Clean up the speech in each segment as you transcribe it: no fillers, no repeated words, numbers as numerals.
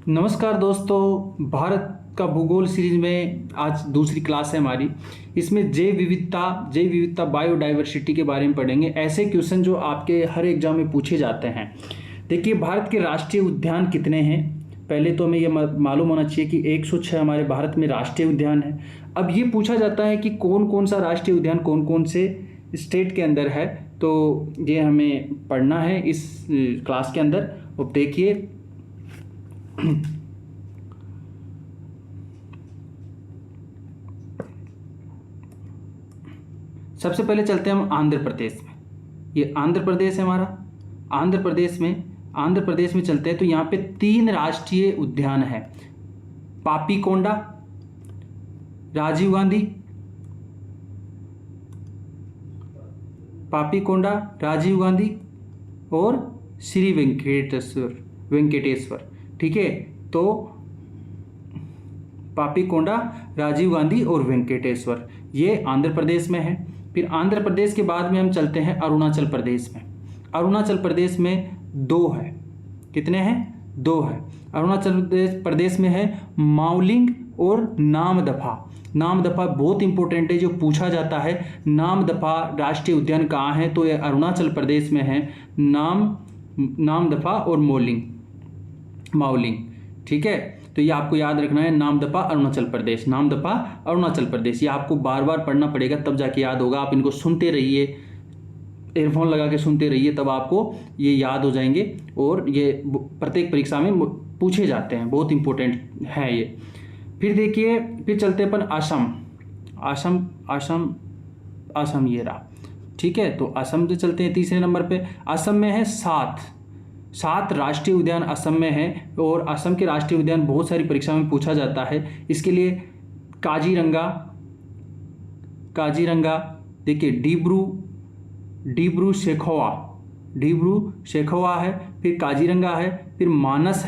नमस्कार दोस्तों, भारत का भूगोल सीरीज में आज दूसरी क्लास है हमारी। इसमें जैव विविधता बायोडाइवर्सिटी के बारे में पढ़ेंगे। ऐसे क्वेश्चन जो आपके हर एग्जाम में पूछे जाते हैं। देखिए, भारत के राष्ट्रीय उद्यान कितने हैं? पहले तो हमें यह मालूम होना चाहिए कि 106 हमारे भारत में राष्ट्रीय उद्यान है। अब ये पूछा जाता है कि कौन कौन सा राष्ट्रीय उद्यान कौन कौन से स्टेट के अंदर है, तो ये हमें पढ़ना है इस क्लास के अंदर। अब देखिए, सबसे पहले चलते हैं हम आंध्र प्रदेश में। ये आंध्र प्रदेश है हमारा। आंध्र प्रदेश में चलते हैं तो यहाँ पे 3 राष्ट्रीय उद्यान है। पापीकोंडा, राजीव गांधी और श्री वेंकटेश्वर। ठीक है, तो पापीकोंडा, राजीव गांधी और वेंकटेश्वर ये आंध्र प्रदेश में है। फिर आंध्र प्रदेश के बाद में हम चलते हैं अरुणाचल प्रदेश में। अरुणाचल प्रदेश में 2 है। कितने हैं? 2 है। अरुणाचल प्रदेश में है माउलिंग और नामदफा। नामदफा बहुत इंपॉर्टेंट है, जो पूछा जाता है। नामदफा राष्ट्रीय उद्यान कहाँ है? तो ये अरुणाचल प्रदेश में है। नामदफा और माउलिंग। ठीक है, तो ये आपको याद रखना है। नामदफा अरुणाचल प्रदेश। ये आपको बार बार पढ़ना पड़ेगा, तब जाके याद होगा। आप इनको सुनते रहिए, एयरफोन लगा के सुनते रहिए, तब आपको ये याद हो जाएंगे। और ये प्रत्येक परीक्षा में पूछे जाते हैं, बहुत इंपॉर्टेंट है ये। फिर देखिए, फिर चलते अपन असम ये रहा। ठीक है, तो असम से चलते हैं तीसरे नंबर पे। असम में है 7 राष्ट्रीय उद्यान असम में है। और असम के राष्ट्रीय उद्यान बहुत सारी परीक्षा में पूछा जाता है। इसके लिए काजीरंगा, देखिए डिब्रू शेखोवा है, फिर काजीरंगा है, फिर मानस,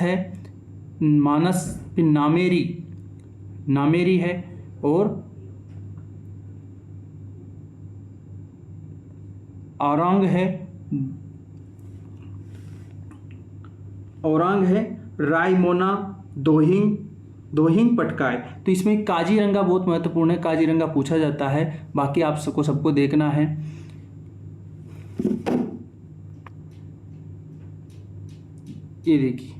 फिर नामेरी है, और औरंग है, रायमोना, दोहिंग पटकाय। तो इसमें काजीरंगा बहुत महत्वपूर्ण है, काजीरंगा पूछा जाता है। बाकी आप सबको देखना है। ये देखिए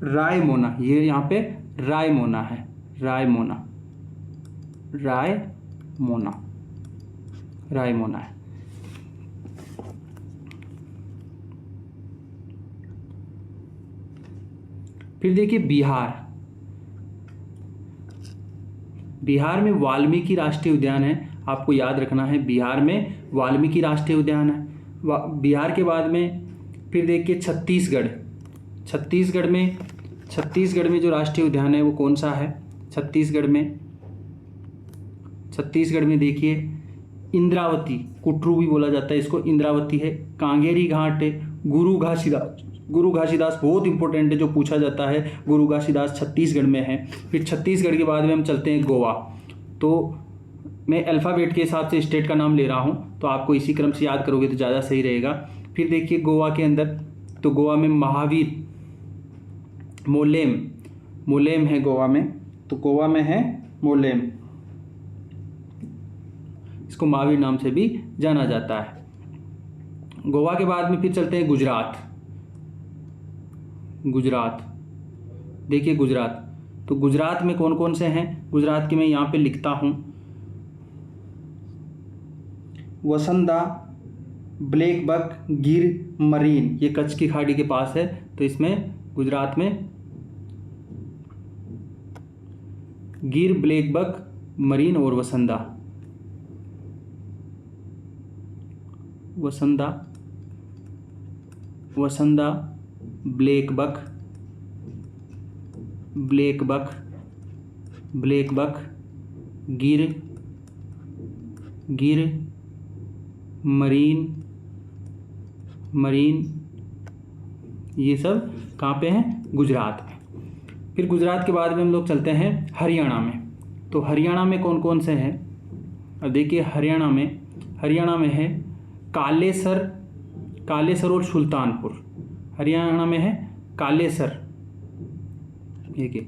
रायमोना, ये यहाँ पे रायमोना है। रायमोना है। फिर देखिए बिहार में वाल्मीकि राष्ट्रीय उद्यान है। आपको याद रखना है, बिहार में वाल्मीकि राष्ट्रीय उद्यान है। बिहार के बाद में फिर देखिए छत्तीसगढ़ में जो राष्ट्रीय उद्यान है वो कौन सा है? छत्तीसगढ़ में देखिए इंद्रावती, कुटरू भी बोला जाता है इसको, इंद्रावती है। कांगेरी घाट है। गुरु घासीदास बहुत इंपॉर्टेंट है, जो पूछा जाता है। गुरु घासीदास छत्तीसगढ़ में है। फिर छत्तीसगढ़ के बाद में हम चलते हैं गोवा। तो मैं अल्फ़ाबेट के हिसाब से स्टेट का नाम ले रहा हूँ, तो आपको इसी क्रम से याद करोगे तो ज़्यादा सही रहेगा। फिर देखिए गोवा के अंदर, तो गोवा में महावीर मोलेम है गोवा में। तो गोवा में है मोलेम, इसको महावीर नाम से भी जाना जाता है। गोवा के बाद में फिर चलते हैं गुजरात। देखिए गुजरात, तो गुजरात में कौन कौन से हैं? गुजरात के मैं यहाँ पे लिखता हूँ। वसंदा, ब्लैक बक, गिर, मरीन, ये कच्छ की खाड़ी के पास है। तो इसमें गुजरात में गिर, ब्लैक बक, मरीन और वसंदा, ब्लैक बक, गिर, मरीन, ये सब कहाँ पे हैं? गुजरात में। फिर गुजरात के बाद में हम लोग चलते हैं हरियाणा में। तो हरियाणा में कौन कौन से हैं? अब देखिए हरियाणा में है कालेसर और सुल्तानपुर। हरियाणा में है कालेसर, देखिए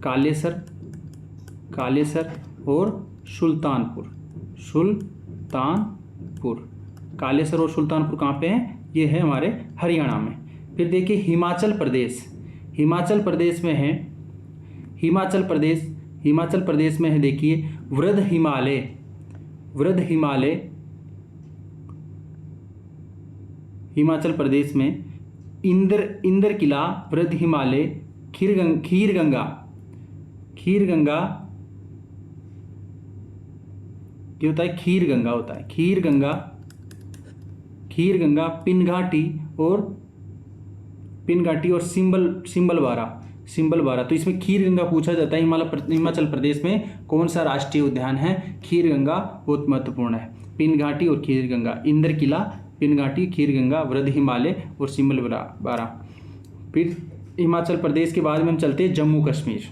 कालेसर, कालेसर और सुल्तानपुर, सुल्तानपुर, कालेसर और सुल्तानपुर कहाँ पे हैं? ये है हमारे हरियाणा में। फिर देखिए हिमाचल प्रदेश, हिमाचल प्रदेश में है, हिमाचल प्रदेश, हिमाचल प्रदेश में है देखिए वृद्ध हिमालय, वृद्ध हिमालय, हिमाचल प्रदेश में इंद्र किला, वृद्ध हिमालय, खीर गंगा, ये होता है खीर गंगा, होता है खीर गंगा, पिनघाटी और सिंबलबारा। तो इसमें खीर गंगा पूछा जाता है। हिमाचल प्रदेश में कौन सा राष्ट्रीय उद्यान है? खीर गंगा बहुत महत्वपूर्ण है। पिनघाटी और खीर गंगा, इंद्र किला, पिनघाटी, खीर गंगा, वृद्ध हिमालय और सिंबलबारा। फिर हिमाचल प्रदेश के बाद में हम चलते हैं जम्मू कश्मीर।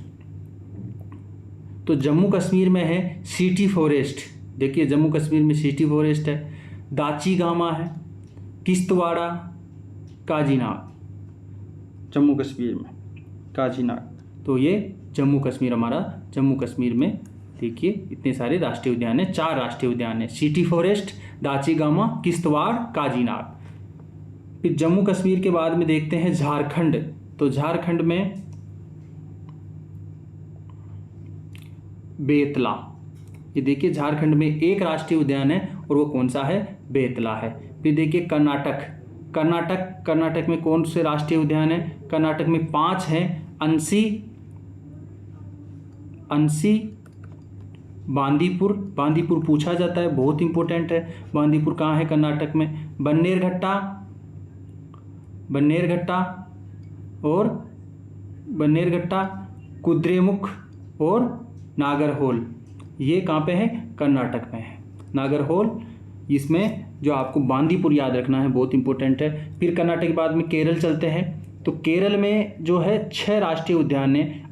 तो जम्मू कश्मीर में है सिटी फॉरेस्ट, देखिए जम्मू कश्मीर में सिटी फॉरेस्ट है, दाची-गामा है, किश्तवाड़ा, काजीनाग, जम्मू कश्मीर में काजीनाग। तो ये जम्मू कश्मीर, हमारा जम्मू कश्मीर में देखिए इतने सारे राष्ट्रीय उद्यान हैं, 4 राष्ट्रीय उद्यान हैं, सिटी फॉरेस्ट, दाची-गामा, किश्तवाड़, काजीनाग। फिर जम्मू कश्मीर के बाद में देखते हैं झारखंड। तो झारखंड में बेतला, ये देखिए झारखंड में एक राष्ट्रीय उद्यान है और वो कौन सा है? बेतला है। फिर देखिए कर्नाटक में कौन से राष्ट्रीय उद्यान है? कर्नाटक में 5 हैं, अंसी, बांदीपुर पूछा जाता है, बहुत इंपॉर्टेंट है। बांदीपुर कहाँ है? कर्नाटक में। बन्नेरघट्टा, कुद्रेमुख और नागरहोल, ये कहाँ पे है? कर्नाटक में है, नागरहोल। इसमें जो आपको बांदीपुर याद रखना है, बहुत इंपॉर्टेंट है। फिर कर्नाटक के बाद में केरल चलते हैं। तो केरल में जो है 6 राष्ट्रीय उद्यान है,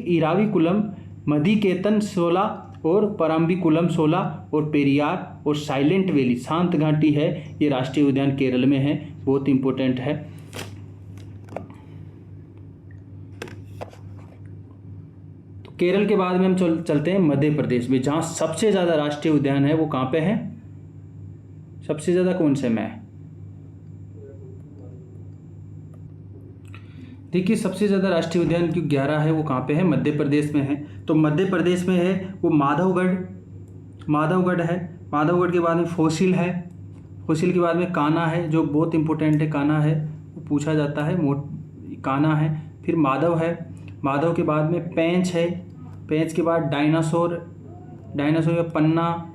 इराविकुलम, मधुकेतन 16 और परम्बिकुलम 16 और पेरियार और साइलेंट वैली, शांत घाटी है, ये राष्ट्रीय उद्यान केरल में है, बहुत इंपॉर्टेंट है। तो केरल के बाद में हम चलते हैं मध्य प्रदेश में, जहाँ सबसे ज़्यादा राष्ट्रीय उद्यान है। वो कहाँ पे है? सबसे ज़्यादा कौन से में है? देखिए सबसे ज़्यादा राष्ट्रीय उद्यान जो 11 है वो कहाँ पे है? मध्य प्रदेश में है। तो मध्य प्रदेश में है वो माधवगढ़ है। माधवगढ़ के बाद में फोसिल है, फोसिल के बाद में कान्हा है, जो बहुत इंपॉर्टेंट है, कान्हा है, वो पूछा जाता है, कान्हा है। फिर माधव है, माधव के बाद में पेंच है, पेंच के बाद डायनासोर में पन्ना,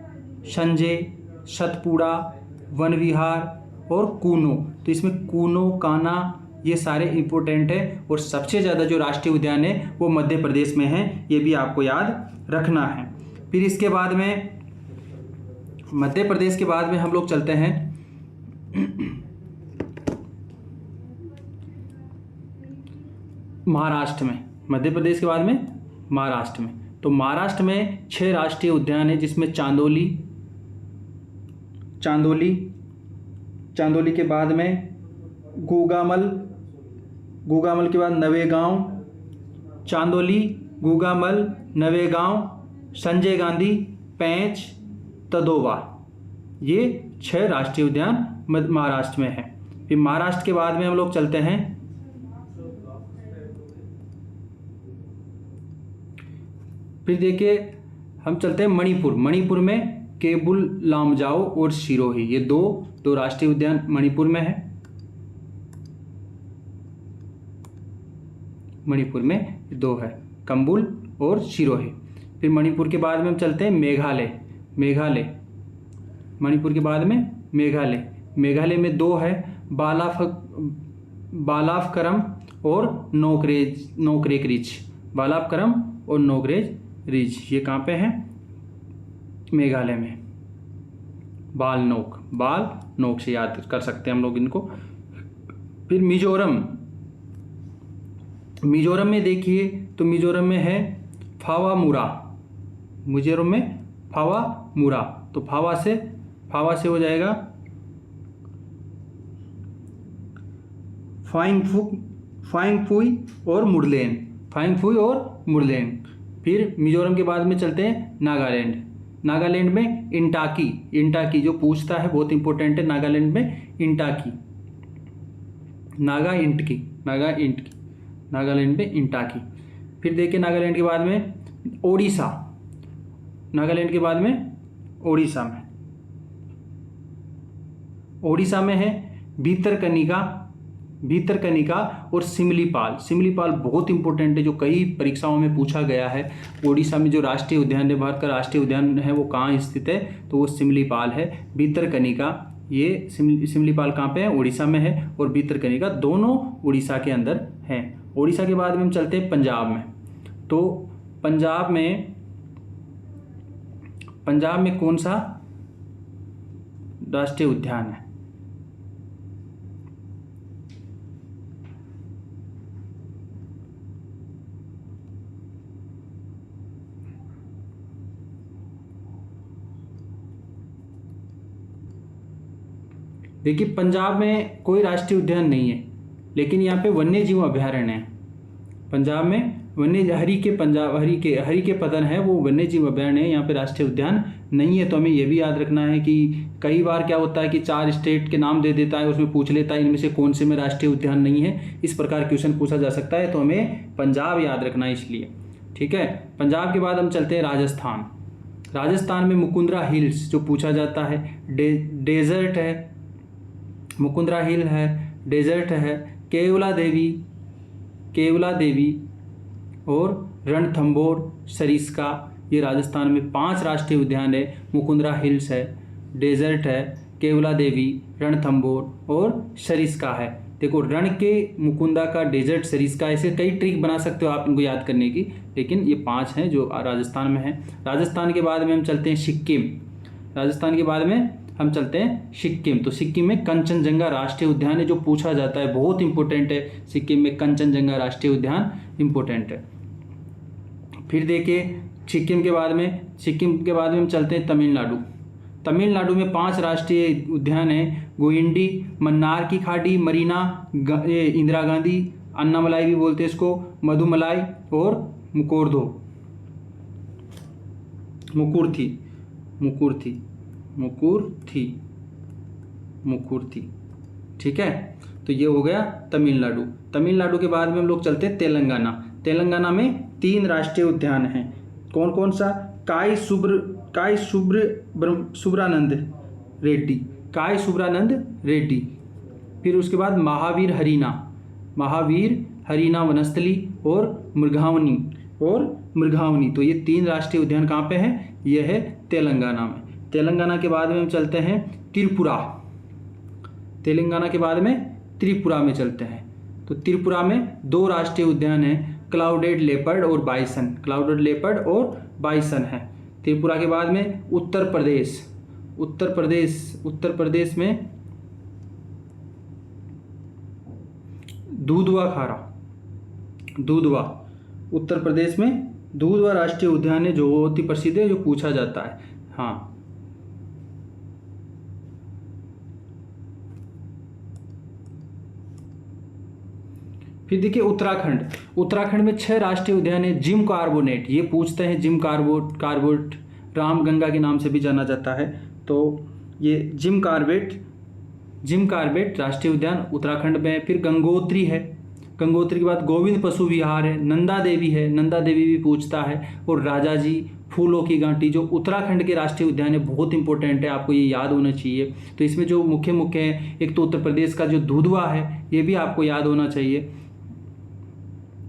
संजय, सतपुड़ा, वन विहार और कूनो। तो इसमें कूनो, कान्हा, ये सारे इंपॉर्टेंट है। और सबसे ज़्यादा जो राष्ट्रीय उद्यान है वो मध्य प्रदेश में है, ये भी आपको याद रखना है। फिर इसके बाद में मध्य प्रदेश के बाद में हम लोग चलते हैं महाराष्ट्र में। मध्य प्रदेश के बाद में महाराष्ट्र में। तो महाराष्ट्र में 6 राष्ट्रीय उद्यान है, जिसमें चांदोली के बाद में गुगामल के बाद नवेगांव, चांदोली, गुगामल, नवेगांव, संजय गांधी, पेंच, तदोवा, ये 6 राष्ट्रीय उद्यान महाराष्ट्र में है। फिर महाराष्ट्र के बाद में हम लोग चलते हैं फिर देखिए हम चलते हैं मणिपुर में केबुल लामजाओ और सिरोही, ये दो राष्ट्रीय उद्यान मणिपुर में है। मणिपुर में 2 है, कंबुल और सिरोही। फिर मणिपुर के बाद में हम चलते हैं मेघालय। मणिपुर के बाद में मेघालय में 2 है, बालाफकरम और नोकरेक रिज, बालाफकरम और नोकरेक रिज, ये कहाँ पे है? मेघालय में। बाल नोक से याद कर सकते हैं हम लोग इनको। फिर मिजोरम में देखिए, तो मिजोरम में है फावा मुरा, तो फावा फावा से हो जाएगा फाइंगफुई और मुडलेन, फाइंगफुई और मुडलेन। फिर मिजोरम के बाद में चलते हैं नागालैंड। नागालैंड में इंटाकी, इंटाकी जो पूछता है बहुत इंपॉर्टेंट है, नागालैंड में इंटाकी, नागा इंटकी, नागा इंटकी, नागालैंड में इंटाकी। फिर देखिए नागालैंड के बाद में ओडिशा, नागालैंड के बाद में ओडिशा में, ओडिशा में है भीतरकनिका, भीतरकनिका और सिमलीपाल। सिमलीपाल बहुत इंपॉर्टेंट है, जो कई परीक्षाओं में पूछा गया है। ओडिशा में जो राष्ट्रीय उद्यान है, भारत का राष्ट्रीय उद्यान है, वो कहाँ स्थित है, तो वो सिमलीपाल है। भीतरकनिका, ये सिमलीपाल कहाँ पे है, उड़ीसा में है, और भीतरकनिका दोनों उड़ीसा के अंदर हैं। उड़ीसा के बाद में हम चलते हैं पंजाब में। तो पंजाब में कौन सा राष्ट्रीय उद्यान है? देखिए पंजाब में कोई राष्ट्रीय उद्यान नहीं है, लेकिन यहाँ पे वन्य जीव अभयारण्य है। पंजाब में हरी के पतन है, वो वन्य जीव अभयारण्य है, यहाँ पे राष्ट्रीय उद्यान नहीं है। तो हमें ये भी याद रखना है कि कई बार क्या होता है कि 4 स्टेट के नाम दे देता है, उसमें पूछ लेता है इनमें से कौन से में राष्ट्रीय उद्यान नहीं है, इस प्रकार क्वेश्चन पूछा जा सकता है। तो हमें पंजाब याद रखना है इसलिए, ठीक है। पंजाब के बाद हम चलते हैं राजस्थान। राजस्थान में मुकुंदरा हिल्स जो पूछा जाता है, डेजर्ट है, मुकुंदरा हिल है, डेजर्ट है, केवला देवी और रणथंभौर सरिस्का, ये राजस्थान में 5 राष्ट्रीय उद्यान है। मुकुंदरा हिल्स है, डेजर्ट है, केवला देवी, रणथंभौर और सरिस्का है। देखो रण के मुकुंदा का, डेजर्ट, सरिस्का, ऐसे कई ट्रिक बना सकते हो आप इनको याद करने की, लेकिन ये 5 हैं जो राजस्थान में है। राजस्थान के बाद में हम चलते हैं सिक्किम। राजस्थान के बाद में हम चलते हैं सिक्किम। तो सिक्किम में कंचनजंगा राष्ट्रीय उद्यान है, जो पूछा जाता है, बहुत इंपॉर्टेंट है। सिक्किम में कंचनजंगा राष्ट्रीय उद्यान इंपॉर्टेंट है। फिर देखिए सिक्किम के बाद में हम चलते हैं तमिलनाडु। तमिलनाडु में 5 राष्ट्रीय उद्यान हैं, गोइंडी, मन्नार की खाड़ी, मरीना, इंदिरा गांधी, अन्नामलाई भी बोलते हैं इसको, मधुमलाई और मुकुर्थी, ठीक है। तो ये हो गया तमिलनाडु। तमिलनाडु के बाद में हम लोग चलते हैं तेलंगाना। तेलंगाना में 3 राष्ट्रीय उद्यान हैं। कौन कौन सा? काई सुब्रानंद रेड्डी, फिर उसके बाद महावीर हरीना वनस्थली और मृगावनी। तो ये 3 राष्ट्रीय उद्यान कहाँ पे हैं? ये है तेलंगाना में। तेलंगाना के बाद में हम चलते हैं त्रिपुरा। तेलंगाना के बाद में त्रिपुरा में चलते हैं। तो त्रिपुरा में 2 राष्ट्रीय उद्यान हैं, क्लाउडेड लेपर्ड और बाइसन है। त्रिपुरा के बाद में उत्तर प्रदेश में दूधवा, उत्तर प्रदेश में दूधवा राष्ट्रीय उद्यान है, जो बहुत ही प्रसिद्ध है, जो पूछा जाता है। हाँ, फिर देखिए उत्तराखंड में 6 राष्ट्रीय उद्यान है। जिम कार्बोनेट, ये पूछते हैं, जिम कार्बोट रामगंगा के नाम से भी जाना जाता है। तो ये जिम कार्बेट राष्ट्रीय उद्यान उत्तराखंड में है। फिर गंगोत्री है, गंगोत्री के बाद गोविंद पशु विहार है, नंदा देवी भी पूछता है, और राजाजी फूलों की घाटी, जो उत्तराखंड के राष्ट्रीय उद्यान है, बहुत इंपॉर्टेंट है, आपको ये याद होना चाहिए। तो इसमें जो मुख्य है, एक तो उत्तर प्रदेश का जो दुधवा है, ये भी आपको याद होना चाहिए।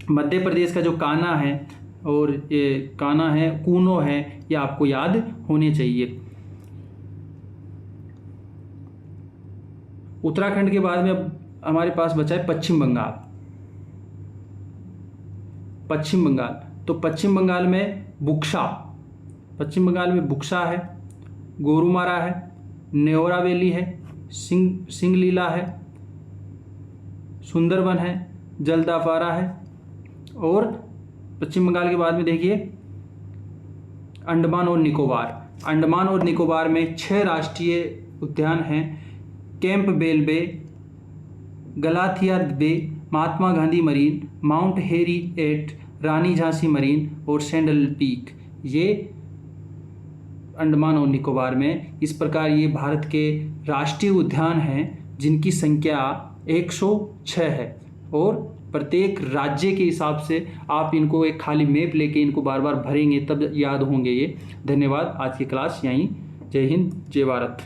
मध्य प्रदेश का जो कान्हा है, और ये कान्हा है, कूनो है, ये आपको याद होने चाहिए। उत्तराखंड के बाद में हमारे पास बचा है पश्चिम बंगाल। तो पश्चिम बंगाल में बुक्सा है, गोरुमारा है, नेवरा वैली है, सिंगलीला है, सुंदरबन है, जलदापारा है, और पश्चिम बंगाल के बाद में देखिए अंडमान और निकोबार। अंडमान और निकोबार में 6 राष्ट्रीय उद्यान हैं। कैंपबेल बे, गलाथिया बे, Mahatma Gandhi marine, mount Harriet, रानी झांसी मरीन और सैंडल पीक, ये अंडमान और निकोबार में। इस प्रकार ये भारत के राष्ट्रीय उद्यान हैं जिनकी संख्या 106 है और प्रत्येक राज्य के हिसाब से आप इनको एक खाली मैप लेके इनको बार बार भरेंगे तब याद होंगे ये। धन्यवाद। आज की क्लास यहीं। जय हिंद, जय भारत।